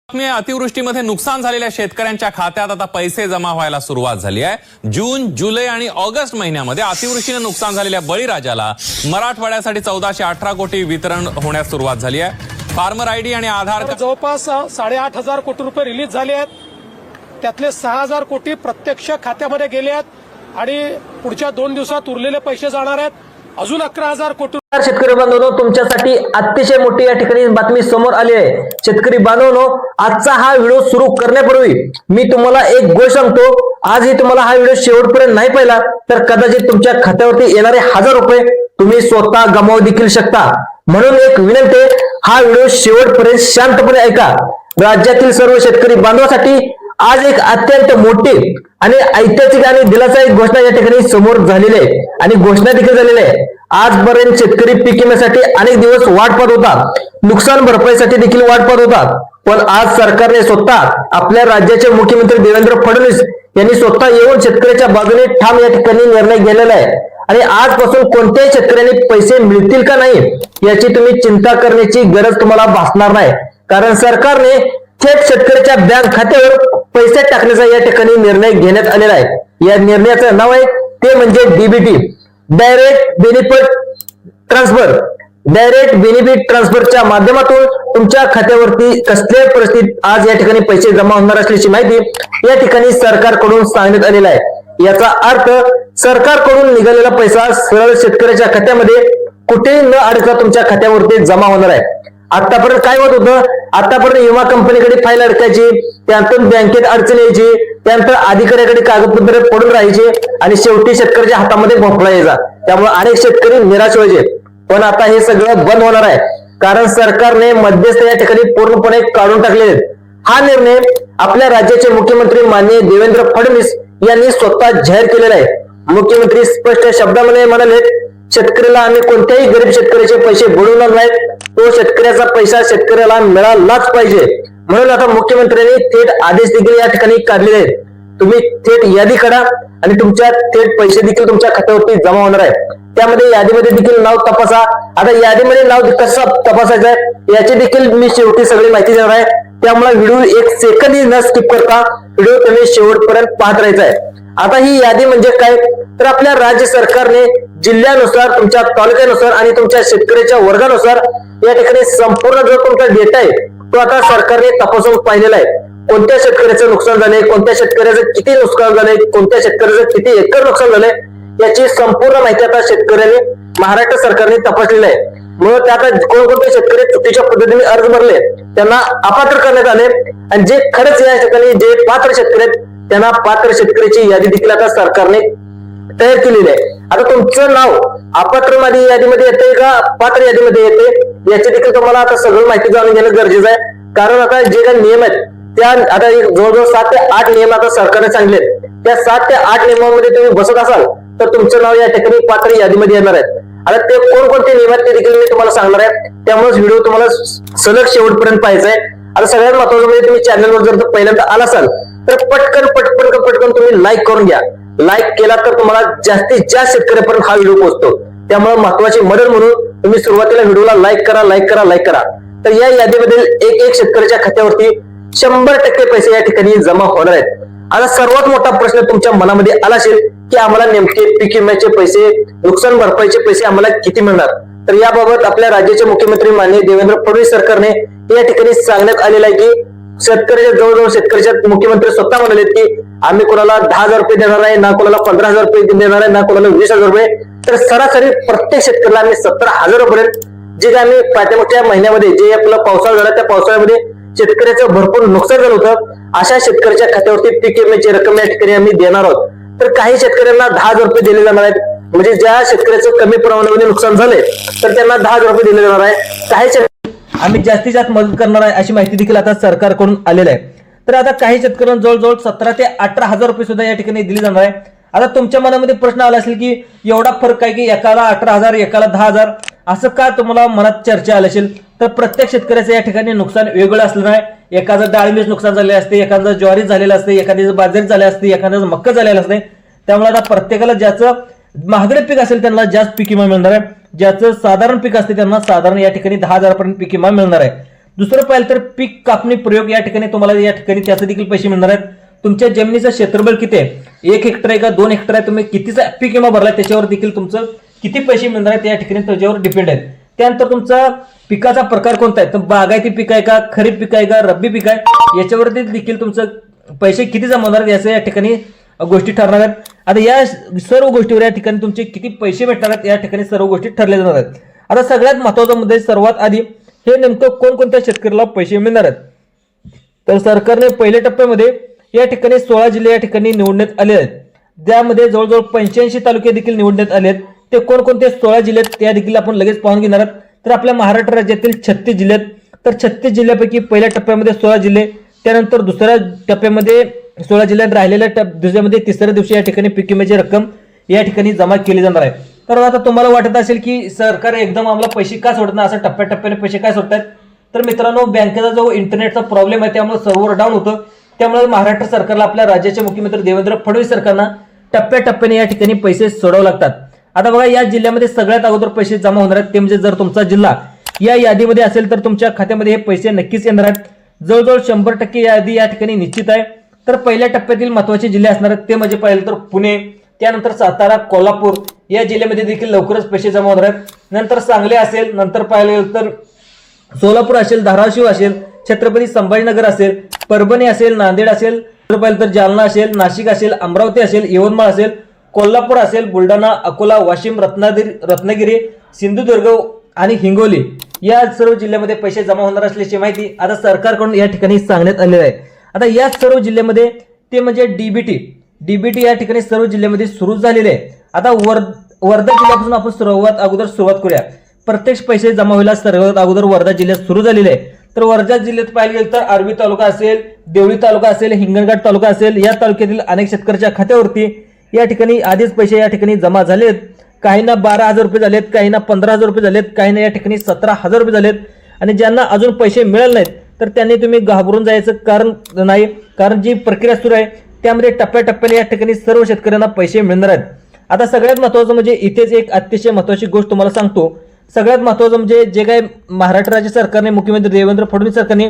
अतिवृष्टीमध्ये नुकसान झालेल्या शेतकऱ्यांच्या खात्यात आता पैसे जमा व्हायला सुरुवात झाली आहे। जून, जुलै आणि ऑगस्ट महिन्यामध्ये अतिवृष्टीने नुकसान झालेल्या बळीराजाला मराठवाड्यासाठी 1418 कोटी वितरण होण्यास सुरुवात झाली आहे। फार्मर आयडी आणि आधार जवळपास 8,500 कोटी रुपये रिलीज झाले आहेत। त्यातले 6,000 कोटी प्रत्यक्ष खात्यामध्ये गेले आहेत आणि पुढच्या 2 दिवसात उरलेले पैसे जाणार आहेत। अजून 11,000 कोटी। शेतकरी बांधवांनो, तुमच्यासाठी अतिशय मोठी या ठिकाणी बातमी समोर आली आहे। शेतकरी बांधवांनो, आजचा हा व्हिडिओ सुरू करण्यापूर्वी मी तुम्हाला एक गोष्ट सांगतो। आजही तुम्हाला हा व्हिडिओ शेवटपर्यंत नाही पाहिला तर कदाचित तुमच्या खात्यावरती येणारे 1000 रुपये तुम्ही स्वतः गमावू देखील शकता। म्हणून एक विनंती, हा व्हिडिओ शेवटपर्यंत शांतपणे ऐका। राज्यातील सर्व शेतकरी बांधवांसाठी आज एक अत्यंत मोठी आणि ऐतिहासिक आणि दिलासादायक घोषणा या ठिकाणी समोर झालेली आहे आणि घोषणा देखील झालेली आहे। आजपर्यंत शेतकरी पीक विम्यासाठी अनेक दिवस वाट पाहत होता, नुकसान भरपाईसाठी देखील वाट पाहत होता, पण आज सरकारने स्वतः आपल्या राज्याचे मुख्यमंत्री देवेंद्र फडणवीस यांनी स्वतः येऊन शेतकऱ्याच्या बाजूने ठाम या ठिकाणी निर्णय घेतलेला आहे आणि आजपासून कोणत्याही शेतकऱ्यांनी पैसे मिळतील का नाही याची तुम्ही चिंता करण्याची गरज तुम्हाला भासणार नाही, कारण सरकारने थेट शेतकऱ्याच्या बँक खात्यावर पैसे टाकण्याचा या ठिकाणी निर्णय घेण्यात आलेला आहे। या निर्णयाचं नाव आहे ते म्हणजे DBT, direct benefit transfer. Direct benefit ट्रान्सफरच्या माध्यमातून तुमच्या खात्यावरती कसल्याही परिस्थितीत आज या ठिकाणी पैसे जमा होणार असल्याची माहिती या ठिकाणी सरकारकडून सांगण्यात आलेला आहे। याचा अर्थ सरकारकडून निघालेला पैसा सरळ शेतकऱ्याच्या खात्यामध्ये कुठेही न अडकता तुमच्या खात्यावरती जमा होणार आहे। आतापर्यंत काय होत होतं, आतापर्यंत विमा कंपनीकडे फाईल अडकायची, त्यानंतर बँकेत अडचण यायची, त्यानंतर अधिकाऱ्याकडे कागदपत्र पडून राहायचे आणि शेवटी शेतकऱ्याच्या हातामध्ये भोपळा यायचा। त्यामुळे अनेक शेतकरी निराश व्हायचे, पण आता हे सगळं बंद होणार आहे, कारण सरकारने मध्यस्थ या ठिकाणी पूर्णपणे काढून टाकले आहेत। हा निर्णय आपल्या राज्याचे मुख्यमंत्री माननीय देवेंद्र फडणवीस यांनी स्वतः जाहीर केलेला आहे। मुख्यमंत्री स्पष्ट शब्दामध्ये म्हणाले, शेतकऱ्याला आम्ही कोणत्याही गरीब शेतकऱ्याचे पैसे बुडवणार नाहीत, तो शेतकऱ्याचा पैसा शेतकऱ्याला मिळालाच पाहिजे। म्हणून आता मुख्यमंत्र्यांनी थेट आदेश देखील या ठिकाणी काढलेले आहेत। तुम्ही थेट यादी काढा आणि तुमच्या थेट पैसे देखील तुमच्या खात्यावरती जमा होणार आहे। त्यामध्ये यादीमध्ये देखील नाव तपासा। आता यादीमध्ये नाव कसं तपासायचं आहे याची देखील मी शेवटी सगळी माहिती देणार आहे, त्यामुळे व्हिडिओ 1 सेकंदही न स्किप करता व्हिडिओ तुम्ही शेवटपर्यंत पाहत राहायचा आहे। आता ही यादी म्हणजे काय, तर आपल्या राज्य सरकारने जिल्ह्यानुसार, तुमच्या तालुक्यानुसार आणि तुमच्या शेतकऱ्याच्या वर्गानुसार या ठिकाणी संपूर्ण जो तुमचा डेटा आहे तो आता सरकारने तपासून पाहिलेला आहे। कोणत्या शेतकऱ्याचं नुकसान झालंय, कोणत्या शेतकऱ्याचं किती नुकसान झालंय, कोणत्या शेतकऱ्याचं किती एकर नुकसान झालंय याची संपूर्ण माहिती आता शेतकऱ्यांनी महाराष्ट्र सरकारने तपासलेली आहे। म्हणून त्या आता कोणकोणते शेतकरी चुकीच्या पद्धतीने अर्ज भरले त्यांना अपात्र करण्यात आले आणि जे खरंच या ठिकाणी जे पात्र शेतकरी आहेत त्यांना पात्र शेतकऱ्याची यादी देखील आता सरकारने तयार केलेली आहे। आता तुमचं नाव अपात्र यादीमध्ये येते का पात्र यादीमध्ये येते याची देखील तुम्हाला आता सगळं माहिती जाणून घेणं गरजेचं आहे, कारण आता जे काही नियम आहेत त्या आता जवळजवळ 7 ते 8 नियम आता सरकारने सांगले। त्या 7 ते 8 नियमांमध्ये तुम्ही बसत असाल तर तुमचं नाव या ठिकाणी पात्र यादीमध्ये येणार आहे। आता ते कोणकोणते नियम आहेत ते देखील मी तुम्हाला सांगणार आहे, त्यामुळे व्हिडिओ तुम्हाला सलग शेवटपर्यंत पाहायचा आहे। आता सगळ्यात महत्त्वाचं म्हणजे तुम्ही चॅनलवर जर पहिल्यांदा आला असाल तर पटकन तुम्ही लाईक करून घ्या। लाईक केला तर तुम्हाला जास्तीत जास्त शेतकऱ्यापर्यंत हा व्हिडिओ पोहोचतो, त्यामुळे महत्वाची मदत म्हणून तुम्ही सुरुवातीला व्हिडिओला लाईक करा। तर या यादीमधील एक शेतकऱ्याच्या खात्यावरती 100% पैसे या ठिकाणी जमा होणार आहेत। आता सर्वात मोठा प्रश्न तुमच्या मनामध्ये आला असेल की आम्हाला नेमके पीक विम्याचे पैसे, नुकसान भरपाईचे पैसे आम्हाला किती मिळणार, तर याबाबत आपल्या राज्याचे मुख्यमंत्री माननीय देवेंद्र फडणवीस सरकारने या ठिकाणी सांगण्यात आलेलं आहे की शेतकऱ्याच्या जवळजवळ शेतकऱ्याच्या मुख्यमंत्री स्वतः म्हणाले की आम्ही कोणाला 10,000 रुपये देणार आहे, ना कोणाला 15,000 रुपये देणार आहे, ना कोणाला 20,000 रुपये, तर सरासरी प्रत्येक शेतकऱ्याला आम्ही 17,000 रुपये जे काय आम्ही पाठीमागच्या महिन्यामध्ये जे आपलं पावसाळा झाला त्या पावसाळ्यामध्ये शेतकऱ्याचं भरपूर नुकसान झालं होतं, अशा शेतकऱ्याच्या खात्यावरती पीक विम्याची रक्कम या ठिकाणी आम्ही देणार आहोत। तर काही शेतकऱ्यांना 10,000 रुपये दिले जाणार आहेत, म्हणजे ज्या शेतकऱ्याचं कमी प्रमाणामध्ये नुकसान झाले तर त्यांना 10,000 रुपये दिले जाणार आहे। काही आम्ही जास्तीत जास्त मदत करणार आहे अशी माहिती देखील आता सरकारकडून आलेली आहे। तर आता काही शेतकऱ्यांना जवळजवळ 17,000 ते 18,000 रुपये सुद्धा या ठिकाणी दिली जाणार आहे। आता तुमच्या मनामध्ये प्रश्न आला असेल की एवढा फरक काय की एकाला 18,000 एकाला 10,000 असं का तुम्हाला मनात चर्चा आली असेल, तर प्रत्येक शेतकऱ्याचं या ठिकाणी नुकसान वेगळं असलं नाही। एखादं डाळिंबीच नुकसान झाले असते, एखादं ज्वारीच झालेलं असते, एखाद्याचं बाजरी झाले असते, एखाद्याचं मक्का झालेलं असते, त्यामुळे आता प्रत्येकाला ज्याचं महागडे पीक असेल त्यांना जास्त पीक विमा मिळणार आहे, ज्याचं साधारण पीक असते त्यांना साधारण या ठिकाणी 10,000 पर्यंत पीक विमा मिळणार आहे। दुसरं पाहिलं तर पीक कापणी प्रयोग या ठिकाणी तुम्हाला या ठिकाणी त्याचे देखील पैसे मिळणार आहेत. तुमच्या जमिनीचं क्षेत्रफळ किती आहे, 1 हेक्टर आहे का 2 हेक्टर आहे, तुम्ही कितीचा पीक विमा भरला त्याच्यावर देखील तुमचं किती पैसे मिळणार आहेत या ठिकाणी त्याच्यावर डिपेंड आहे. त्यानंतर तुमचा पिकाचा प्रकार कोणता आहे, तर बागायती पीक आहे का, खरीप पीक आहे का, रब्बी पीक आहे, याच्यावरती देखील तुमचं पैसे किती जमा होणार आहेत याचं या ठिकाणी गोष्टी ठरणार आहेत. आता या सर्व गोष्टीवर या ठिकाणी तुमचे किती पैसे भेटणार आहेत या ठिकाणी सर्व गोष्टी ठरल्या जाणार आहेत. आता सगळ्यात महत्त्वाचा मुद्दा सर्वात आधी हे नेमकं कोणकोणत्या शेतकऱ्याला पैसे मिळणार आहेत. तर सरकारने पहिल्या टप्प्यामध्ये या ठिकाणी 16 जिल्हे या ठिकाणी निवडण्यात आले आहेत. त्यामध्ये जवळजवळ 85 तालुके देखील निवडण्यात आले आहेत. ते कोणकोणते 16 जिल्हे आहेत त्या देखील आपण लगेच पाहून घेणार आहोत. तर आपल्या महाराष्ट्र राज्यातील 36 जिल्हे आहेत. तर 36 जिल्ह्यापैकी पहिल्या टप्प्यामध्ये 16 जिल्हे, त्यानंतर दुसऱ्या टप्प्यामध्ये 16 जिल्ह्यात राहिलेल्या दुसऱ्यामध्ये तिसऱ्या दिवशी या ठिकाणी पीक विम्याची रक्कम या ठिकाणी जमा केली जाणार आहे. तर आता तुम्हाला वाटत असेल की सरकार एकदम आम्हाला पैसे का सोडत नाही, असं टप्प्याटप्प्याने पैसे काय सोडतात. तर मित्रांनो, बँकेचा जो इंटरनेटचा प्रॉब्लेम आहे त्यामुळे सर्व्हर डाऊन होतं. त्यामुळे महाराष्ट्र सरकारला आपल्या राज्याचे मुख्यमंत्री देवेंद्र फडणवीस सरकारनं टप्प्याटप्प्याने या ठिकाणी पैसे सोडावे लागतात. आता बघा, या जिल्ह्यामध्ये सगळ्यात अगोदर पैसे जमा होणार आहेत ते म्हणजे जर तुमचा जिल्हा या यादीमध्ये असेल तर तुमच्या खात्यामध्ये हे पैसे नक्कीच येणार आहेत. जवळजवळ 100% यादी या ठिकाणी निश्चित आहे. तर पहिल्या टप्प्यातील महत्त्वाचे जिल्हे असणार आहेत ते म्हणजे पाहिलं तर पुणे, त्यानंतर सातारा, कोल्हापूर या जिल्ह्यामध्ये देखील लवकरच पैसे जमा होणार आहेत. नंतर सांगली असेल, नंतर पाहिलं तर सोलापूर असेल, धाराशिव असेल, छत्रपती संभाजीनगर असेल, परभणी असेल, नांदेड असेल, पाहिलं तर जालना असेल, नाशिक असेल, अमरावती असेल, यवतमाळ असेल, कोल्हापूर असेल, बुलढाणा, अकोला, वाशिम, रत्नागिरी, सिंधुदुर्ग आणि हिंगोली या सर्व जिल्ह्यामध्ये पैसे जमा होणार असल्याची माहिती आता सरकारकडून या ठिकाणी सांगण्यात आलेली आहे. आता या सर्व जिल्ह्यामध्ये ते म्हणजे डीबीटी या ठिकाणी सर्व जिल्ह्यामध्ये सुरू झालेले आहे. आता वर्धा जिल्ह्यापासून आपण सुरुवात करूया. प्रत्यक्ष पैसे जमा व्हायला सर्वात अगोदर वर्धा जिल्ह्यात सुरू झालेले आहे. तर वर्धा जिल्ह्यात पाहिलं गेलं तर आर्वी तालुका असेल, देवळी तालुका असेल, हिंगणघाट तालुका असेल, या तालुक्यातील अनेक शेतकऱ्याच्या खात्यावरती या ठिकाणी आधीच पैसे या ठिकाणी जमा झालेत. काहींना 12,000 रुपये झालेत, काहींना 15,000 रुपये झालेत, काहींना या ठिकाणी 17,000 रुपये झालेत. आणि ज्यांना अजून पैसे मिळाले नाहीत तर त्यांनी तुम्ही घाबरून जायचं कारण नाही, कारण जी प्रक्रिया सुरू आहे त्यामध्ये टप्प्याटप्प्याने या ठिकाणी सर्व शेतकऱ्यांना पैसे मिळणार आहेत. आता सगळ्यात महत्त्वाचं म्हणजे इथेच एक अतिशय महत्त्वाची गोष्ट तुम्हाला सांगतो. सगळ्यात महत्त्वाचं म्हणजे जे काय महाराष्ट्र राज्य सरकारने, मुख्यमंत्री देवेंद्र फडणवीस सरकारने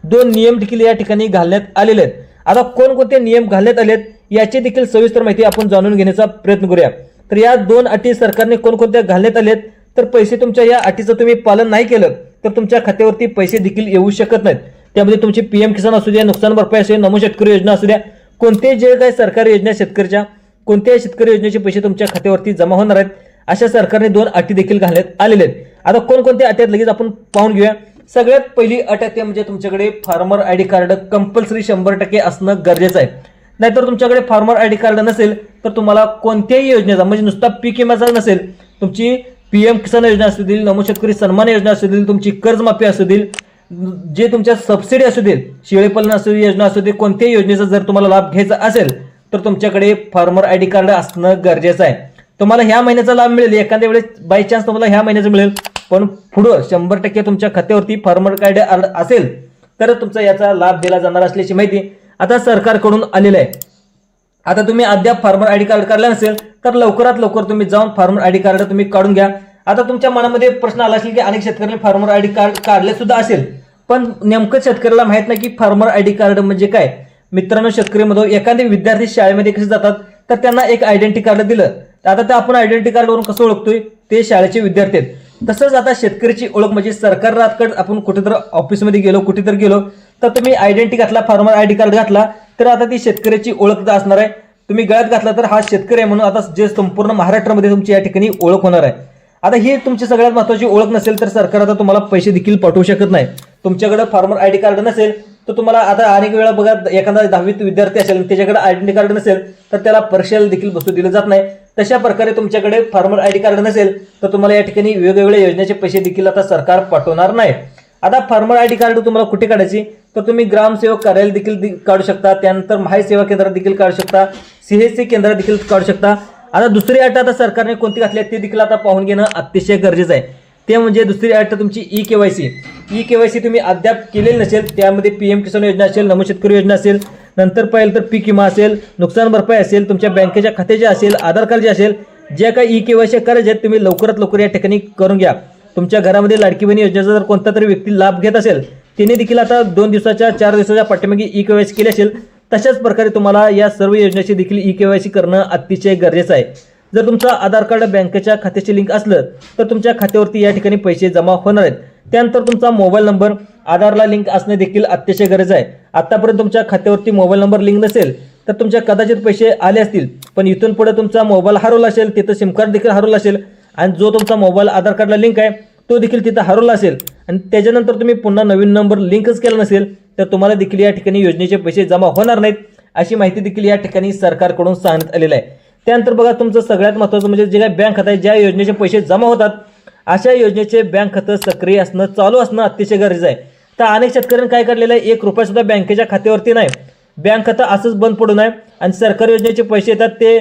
2 नियम देखील या ठिकाणी घालण्यात आलेले आहेत. आता कोणकोणते नियम घालण्यात आलेत याची देखील सविस्तर माहिती आपण जाणून घेण्याचा प्रयत्न करूया. तर या 2 अटी सरकारने कोणकोणत्या घालण्यात आलेत, तर पैसे तुमच्या या अटीचं तुम्ही पालन नाही केलं तर तुमच्या खात्यावरती पैसे देखील येऊ शकत नाहीत. त्यामध्ये तुमची PM किसान असू द्या, नुकसान भरपाई असू द्या, नमो शेतकरी योजना असू द्या, कोणते जे काही सरकारी योजना शेतकऱ्याच्या कोणत्याही शेतकरी योजनेचे पैसे तुमच्या खात्यावरती जमा होणार आहेत अशा सरकारने 2 अटी देखील घालण्यात आलेल्या आहेत. आता कोणकोणत्या अटी आहेत लगेच आपण पाहून घेऊया. सगळ्यात पहिली अट आहे ते म्हणजे तुमच्याकडे फार्मर ID कार्ड कंपल्सरी 100% असणं गरजेचं आहे. नाहीतर तुमच्याकडे फार्मर ID कार्ड नसेल तर तुम्हाला कोणत्याही योजनेचा म्हणजे नुसता पीक विम्याचा नसेल, तुमची PM किसान योजना असू देईल, नमो शेतकरी सन्मान योजना असू देईल, तुमची कर्जमाफी असू देईल, जे तुमच्या सबसिडी असू देईल, शेळीपालन असू योजना असू दे, कोणत्याही योजनेचा जर तुम्हाला लाभ घ्यायचा असेल तर तुमच्याकडे फार्मर ID कार्ड असणं गरजेचं आहे. तुम्हाला ह्या महिन्याचा लाभ मिळेल, एखाद्या वेळेस बाय चान्स तुम्हाला ह्या महिन्याचं मिळेल, पण पुढं 100% तुमच्या खात्यावरती फार्मर कार्ड असेल तर तुमचा याचा लाभ दिला जाणार असल्याची माहिती आता सरकारकडून आलेली आहे. आता तुम्ही अद्याप फार्मर ID कार्ड काढला नसेल तर लवकरात लवकर तुम्ही जाऊन फार्मर ID कार्ड तुम्ही काढून घ्या. आता तुमच्या मनामध्ये प्रश्न आला असेल की अनेक शेतकऱ्यांनी फार्मर ID कार्ड काढले सुद्धा असेल, पण नेमकं शेतकऱ्याला माहित नाही की फार्मर ID कार्ड म्हणजे काय. मित्रांनो, शेतकरीमध्ये एखादे विद्यार्थी शाळेमध्ये कसे जातात तर त्यांना एक आयडेंटिटी कार्ड दिलं, आता ते आपण आयडेंटिटी कार्डवरून कसं ओळखतोय, ते शाळेचे विद्यार्थी आहेत. तसंच आता शेतकरीची ओळख म्हणजे सरकारकडे आपण कुठेतरी ऑफिसमध्ये गेलो, कुठेतरी गेलो तर तुम्ही आयडेंटिटी घातला, फार्मर ID कार्ड घातला तर आता ती शेतकऱ्याची ओळख असणार आहे. तुम्ही गळ्यात घातला तर हा शेतकरी आहे म्हणून आता जे संपूर्ण महाराष्ट्रामध्ये तुमची या ठिकाणी ओळख होणार आहे. आता ही तुमची सगळ्यात महत्त्वाची ओळख नसेल तर सरकार आता तुम्हाला पैसे देखील पाठवू शकत नाही. तुमच्याकडे फार्मर ID कार्ड नसेल तर तुम्हाला आता अनेक वेळा बघा, एखादा 10वीत विद्यार्थी असेल त्याच्याकडे आयडेंटिटी कार्ड नसेल तर त्याला परीक्षेला देखील बसू दिलं जात नाही. तशा प्रकारे तुमच्याकडे फार्मर ID कार्ड नसेल तर तुम्हाला या ठिकाणी वेगवेगळ्या योजनेचे पैसे देखील आता सरकार पाठवणार नाही. आता फार्मर ID कार्ड तुम्हाला कुठे काढायची तर तुम्ही ग्रामसेवक कार्यालय देखील काढू शकता, त्यानंतर महाई सेवा केंद्रात देखील काढू शकता, CSC केंद्रात देखील काढू शकता. आता दुसरी अट आता सरकारने कोणती घातली आहे ते देखील आता पाहून घेणं अतिशय गरजेचं आहे. ते म्हणजे दुसरी अट तुमची ई-KYC तुम्ही अद्याप केलेली नसेल, त्यामध्ये PM किसान योजना असेल, नमो शेतकरी योजना असेल, नंतर पाहिलं तर पीक विमा असेल, नुकसान भरपाई असेल, तुमच्या बँकेच्या खात्याचे असेल, आधार कार्ड जे असेल, ज्या काही ई-KYC करायचे आहेत तुम्ही लवकरात लवकर या ठिकाणी करून घ्या. तुमच्या घरामध्ये लाडकी बहीण योजनेचा जर कोणता तरी व्यक्ती लाभ घेत असेल तिने देखील आता 2 दिवसाच्या 4 दिवसाच्या पाठीमागे ई-केवायसी केली असेल, तशाच प्रकारे तुम्हाला या सर्व योजनेची देखील ई-केवायसी करणं अतिशय गरजेचं आहे. जर तुमचं आधार कार्ड बँकेच्या खात्याशी लिंक असलं तर तुमच्या खात्यावरती या ठिकाणी पैसे जमा होणार आहेत. त्यानंतर तुमचा मोबाईल नंबर आधारला लिंक असणे देखील अतिशय गरजेचं आहे. आतापर्यंत तुमच्या खात्यावरती मोबाईल नंबर लिंक नसेल तर तुमच्या कदाचित पैसे आले असतील, पण इथून पुढे तुमचा मोबाईल हरवला असेल, तिथं सिम कार्ड देखील हरवलं असेल आणि जो तुमचा मोबाईल आधार कार्डला लिंक आहे तो देखील तिथं हरवला असेल आणि त्याच्यानंतर तुम्ही पुन्हा नवीन नंबर लिंकच केला नसेल तर तुम्हाला देखील या ठिकाणी योजनेचे पैसे जमा होणार नाहीत, अशी माहिती देखील या ठिकाणी सरकारकडून सांगण्यात आलेलं आहे. त्यानंतर बघा, तुमचं सगळ्यात महत्त्वाचं म्हणजे जे काही बँक खातं आहे, ज्या योजनेचे पैसे जमा होतात अशा योजनेचे बँक खातं सक्रिय असणं, चालू असणं अतिशय गरजेचं आहे. तर अनेक शेतकऱ्यांनी काय काढलेलं आहे, 1 रुपया सुद्धा बँकेच्या खात्यावरती नाही, बँक खातं असंच बंद पडू नये आणि सरकारी योजनेचे पैसे येतात ते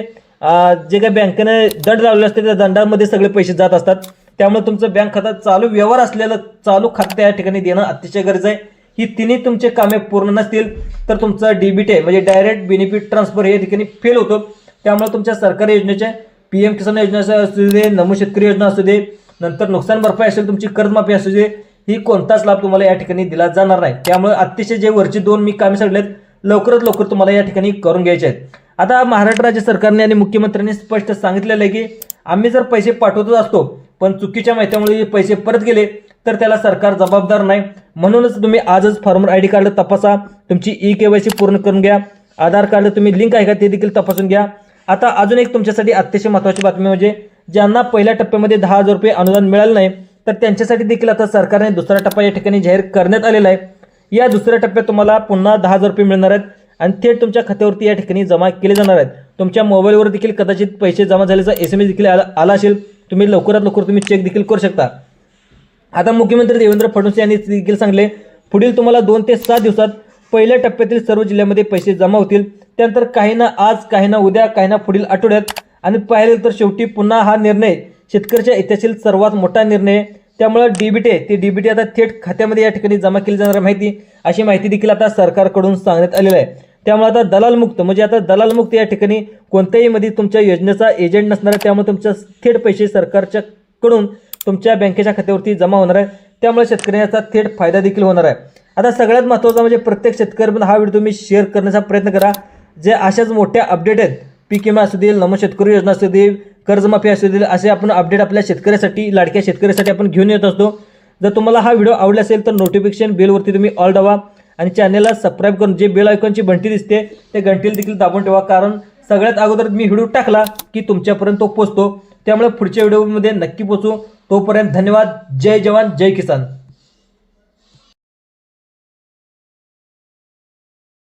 जे काही बँकेने दंड लावले असते त्या दंडामध्ये सगळे पैसे जात असतात. त्यामुळे तुमचं बँक खातं चालू व्यवहार असलेलं चालू खातं या ठिकाणी देणं अतिशय गरजेचं आहे. ही तिन्ही तुमचे कामे पूर्ण नसतील तर तुमचं डीबीटी म्हणजे डायरेक्ट बेनिफिट ट्रान्सफर हे ठिकाणी फेल होतो. त्यामुळे तुमच्या सरकारी योजनेचे PM किसान योजना असू दे, नमो शेतकरी योजना असू दे, नंतर नुकसान भरपाई असेल, तुमची कर्जमाफी असू दे, ही कोणताच लाभ तुम्हाला या ठिकाणी दिला जाणार नाही. त्यामुळे अतिशय जे वरची 2 मी कामे सांगितलेत लवकरात लवकर तुम्हाला या ठिकाणी करून घ्यायचे आहेत. आता महाराष्ट्र राज्य सरकारने आणि मुख्यमंत्र्यांनी स्पष्ट सांगितलेलं आहे की आम्ही जर पैसे पाठवतच असतो पण चुकीच्या माहितीमुळे पैसे परत गेले तर त्याला सरकार जबाबदार नाही. म्हणूनच तुम्ही आजच फार्मर ID कार्ड तपासा, तुमची ई-केवायसी पूर्ण करून घ्या, आधार कार्ड तुम्ही लिंक आहे का ते देखील तपासून घ्या. आता अजून एक तुमच्यासाठी अतिशय महत्त्वाची बातमी म्हणजे ज्यांना पहिल्या टप्प्यामध्ये 10,000 रुपये अनुदान मिळालं नाही तर त्यांच्यासाठी देखील आता सरकारने दुसरा टप्पा या ठिकाणी जाहीर करण्यात आलेला आहे. या दुसऱ्या टप्प्यात तुम्हाला पुन्हा 10,000 रुपये मिळणार आहेत आणि थेट तुमच्या खात्यावरती या ठिकाणी जमा केले जाणार आहेत. तुमच्या मोबाईलवर देखील कदाचित पैसे जमा झाल्याचा SMS देखील आला असेल, तुम्ही लवकरात लवकर तुम्ही चेक देखील करू शकता. आता मुख्यमंत्री देवेंद्र फडणवीस यांनी देखील सांगले पुढील तुम्हाला 2 ते 6 दिवसात पहिल्या टप्प्यातील सर्व जिल्ह्यामध्ये पैसे जमा होतील. त्यानंतर काही ना आज, काही ना उद्या, काही ना पुढील आठवड्यात आणि पाहिलं तर शेवटी पुन्हा हा निर्णय शेतकऱ्याच्या इतिहासातील सर्वात मोठा निर्णय आहे. त्यामुळे डीबीटी आता थेट खात्यामध्ये या ठिकाणी जमा केली जाणार माहिती, अशी माहिती देखील आता सरकारकडून सांगण्यात आलेलं आहे. त्यामुळे आता दलाल मुक्त या ठिकाणी कोणत्याही मध्ये तुमच्या योजनेचा एजंट नसणार आहे. त्यामुळे तुमच्या थेट पैसे सरकारच्याकडून तुमच्या बँकेच्या खात्यावरती जमा होणार आहे. त्यामुळे शेतकऱ्यांचा थेट फायदा देखील होणार आहे. आता सगळ्यात महत्त्वाचं म्हणजे प्रत्येक शेतकऱ्यांना हा व्हिडिओ तुम्ही शेअर करण्याचा प्रयत्न करा. जे अशाच मोठ्या अपडेट आहेत, पीक विमा असू दे, नमो शेतकरी योजना असू दे, कर्जमाफी असू दे, असे आपण अपडेट आपल्या शेतकऱ्यासाठी, लाडक्या शेतकऱ्यासाठी आपण घेऊन येत असतो. जर तुम्हाला हा व्हिडिओ आवडला असेल तर नोटिफिकेशन बेलवरती तुम्ही ऑल दाबा आणि चॅनलला सबस्क्राईब करून जे बेल आयकॉनची घंटी दिसते ते घंटीला देखील दाबून ठेवा, कारण सगळ्यात अगोदर मी व्हिडिओ टाकला की तुमच्यापर्यंत तो पोहोचतो. त्यामुळे पुढच्या व्हिडिओमध्ये नक्की पोहोचू. तोपर्यंत धन्यवाद. जय जवान, जय किसान.